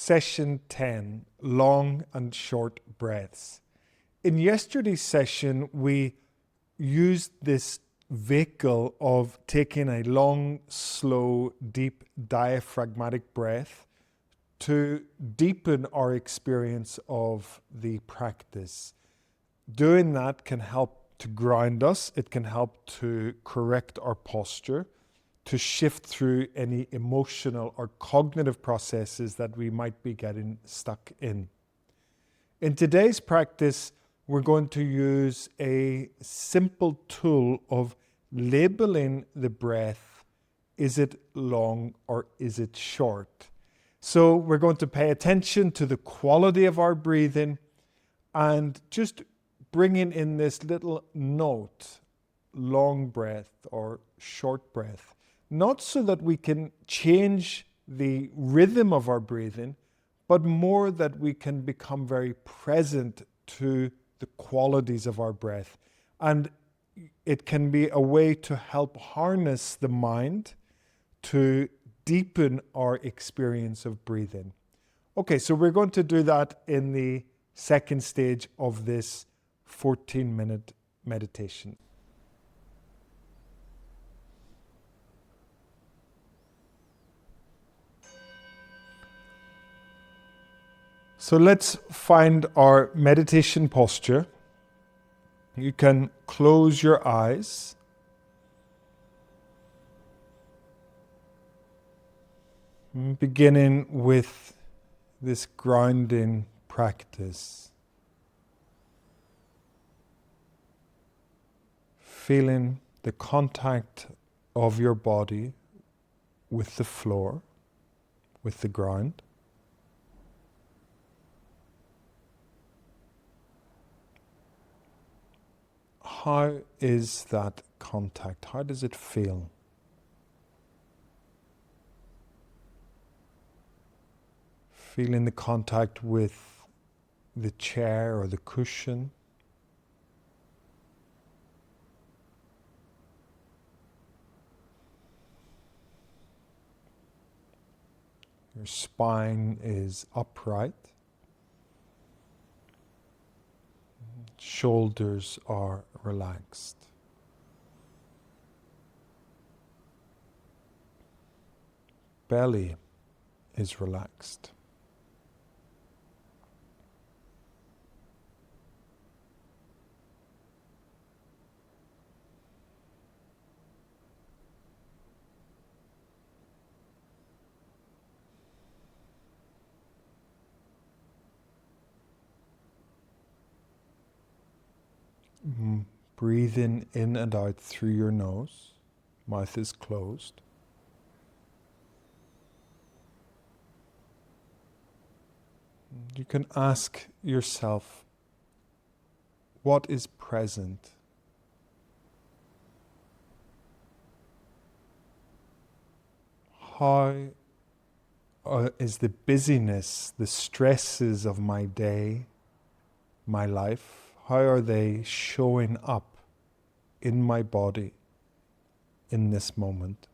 Session 10, long and short breaths. In yesterday's session, we used this vehicle of taking a long, slow, deep diaphragmatic breath to deepen our experience of the practice. Doing that can help to ground us. It can help to correct our posture, to shift through any emotional or cognitive processes that we might be getting stuck in. In today's practice, we're going to use a simple tool of labeling the breath. Is it long or is it short? So we're going to pay attention to the quality of our breathing and just bringing in this little note, long breath or short breath. Not so that we can change the rhythm of our breathing, but more that we can become very present to the qualities of our breath. And it can be a way to help harness the mind to deepen our experience of breathing. Okay, so we're going to do that in the second stage of this 14-minute meditation. So let's find our meditation posture. You can close your eyes. Beginning with this grounding practice. Feeling the contact of your body with the floor, with the ground. How is that contact? How does it feel? Feeling the contact with the chair or the cushion. Your spine is upright. Shoulders are relaxed. Belly is relaxed. Breathing in and out through your nose. Mouth is closed. You can ask yourself, what is present? How is the busyness, the stresses of my day, my life, how are they showing up in my body in this moment?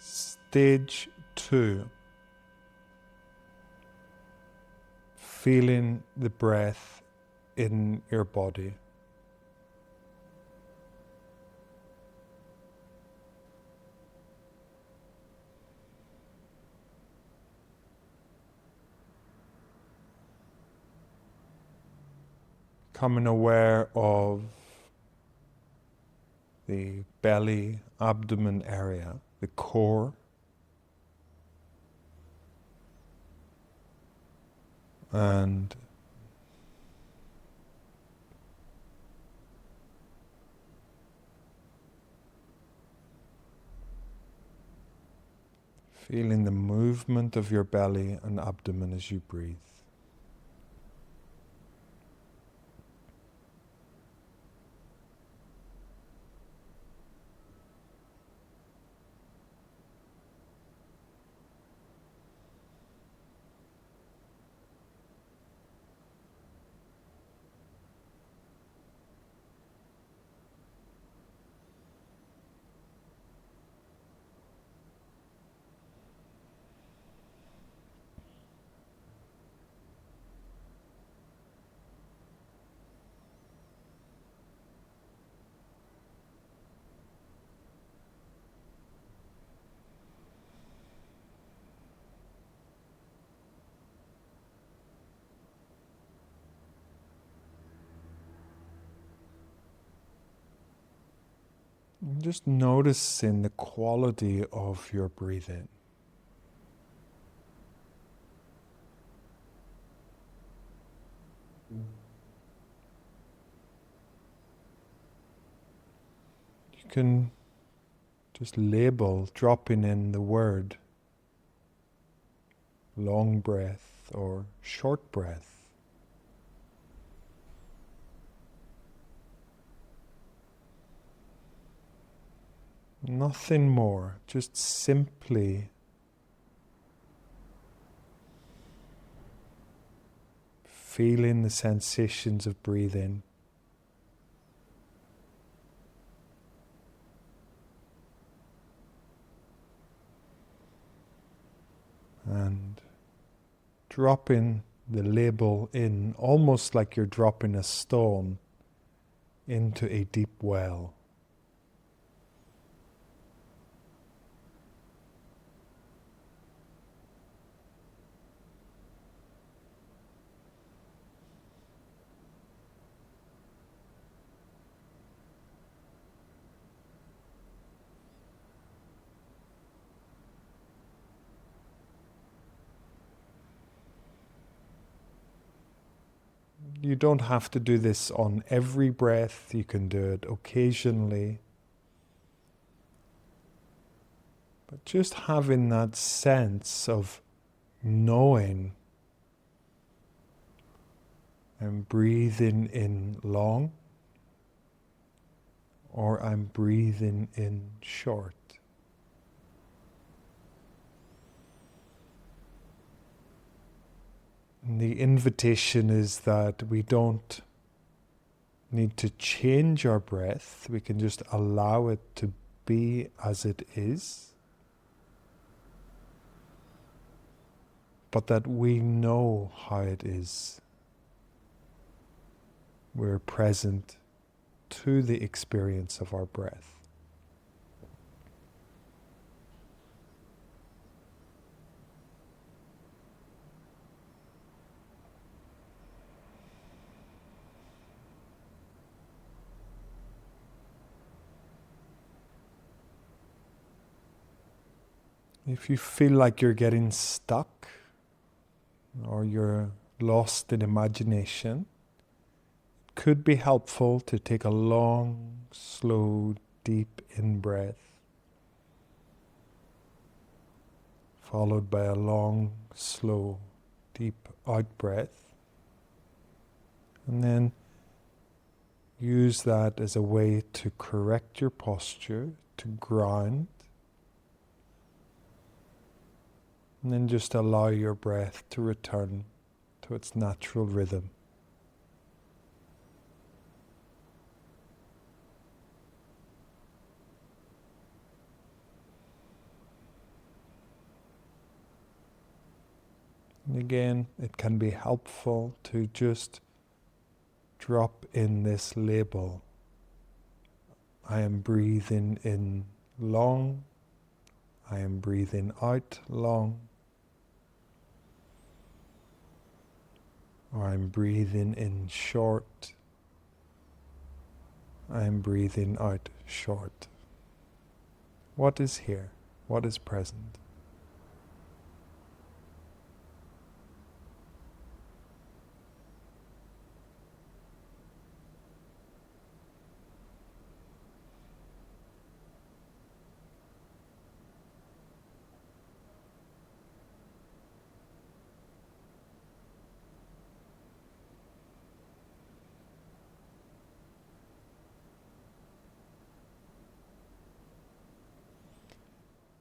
Stage 2. Feeling the breath in your body. Becoming aware of the belly, abdomen area, the core. And feeling the movement of your belly and abdomen as you breathe. Just noticing the quality of your breathing. You can just label, dropping in the word long breath or short breath. Nothing more, just simply feeling the sensations of breathing. And dropping the label in, almost like you're dropping a stone into a deep well. You don't have to do this on every breath, you can do it occasionally. But just having that sense of knowing I'm breathing in long or I'm breathing in short. And the invitation is that we don't need to change our breath, we can just allow it to be as it is, but that we know how it is. We're present to the experience of our breath. If you feel like you're getting stuck or you're lost in imagination, it could be helpful to take a long, slow, deep in-breath, followed by a long, slow, deep out-breath, and then use that as a way to correct your posture, to ground, and then just allow your breath to return to its natural rhythm. And again, it can be helpful to just drop in this label. I am breathing in long, I am breathing out long, or I'm breathing in short, I am breathing out short. What is here? What is present?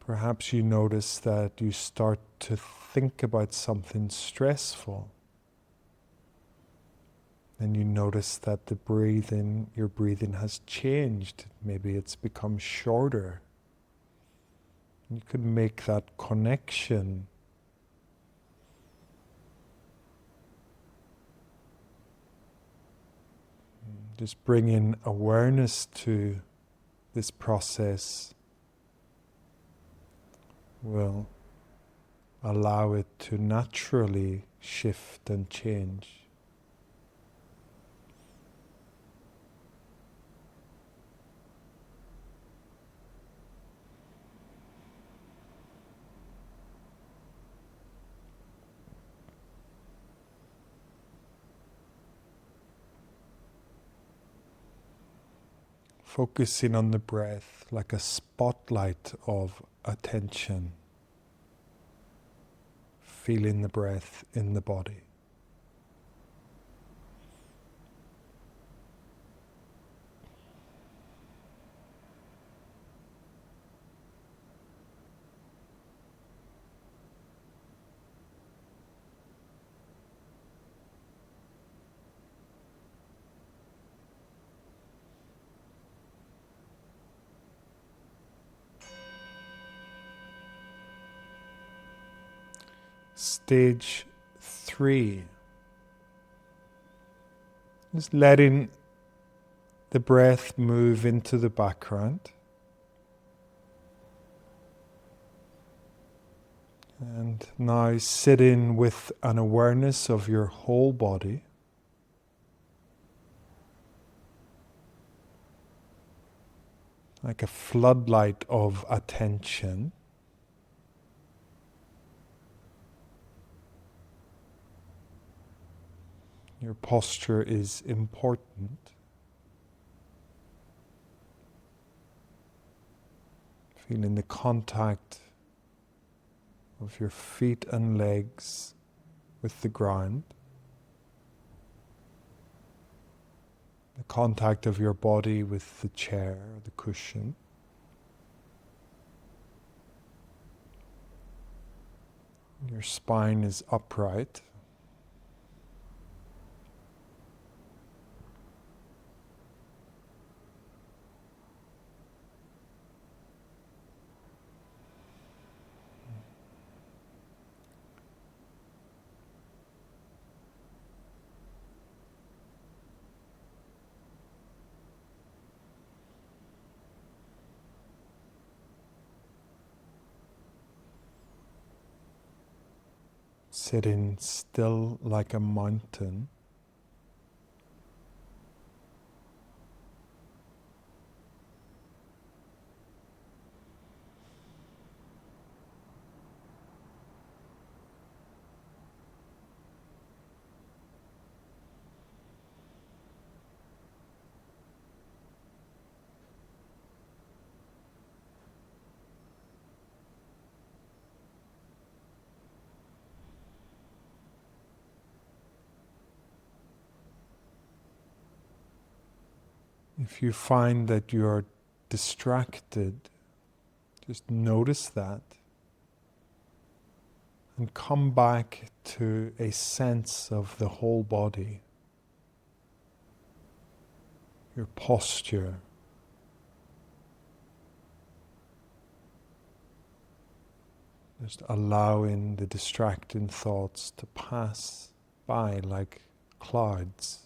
Perhaps you notice that you start to think about something stressful. And you notice that your breathing has changed. Maybe it's become shorter. You could make that connection. Just bringing awareness to this process will allow it to naturally shift and change. focusing on the breath like a spotlight of attention, feeling the breath in the body. Stage 3 is letting the breath move into the background. And now sitting with an awareness of your whole body. Like a floodlight of attention. Your posture is important. Feeling the contact of your feet and legs with the ground. The contact of your body with the chair, the cushion. Your spine is upright. Sitting still like a mountain. If you find that you're distracted, just notice that and come back to a sense of the whole body, your posture, just allowing the distracting thoughts to pass by like clouds.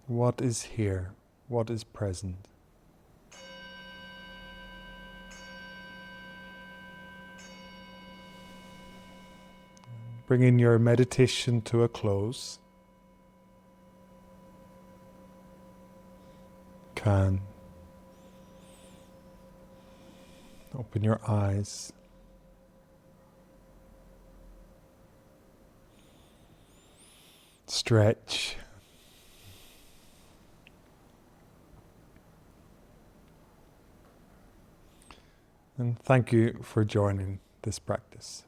What is here? What is present? Bringing your meditation to a close, can open your eyes, stretch, And thank you for joining this practice.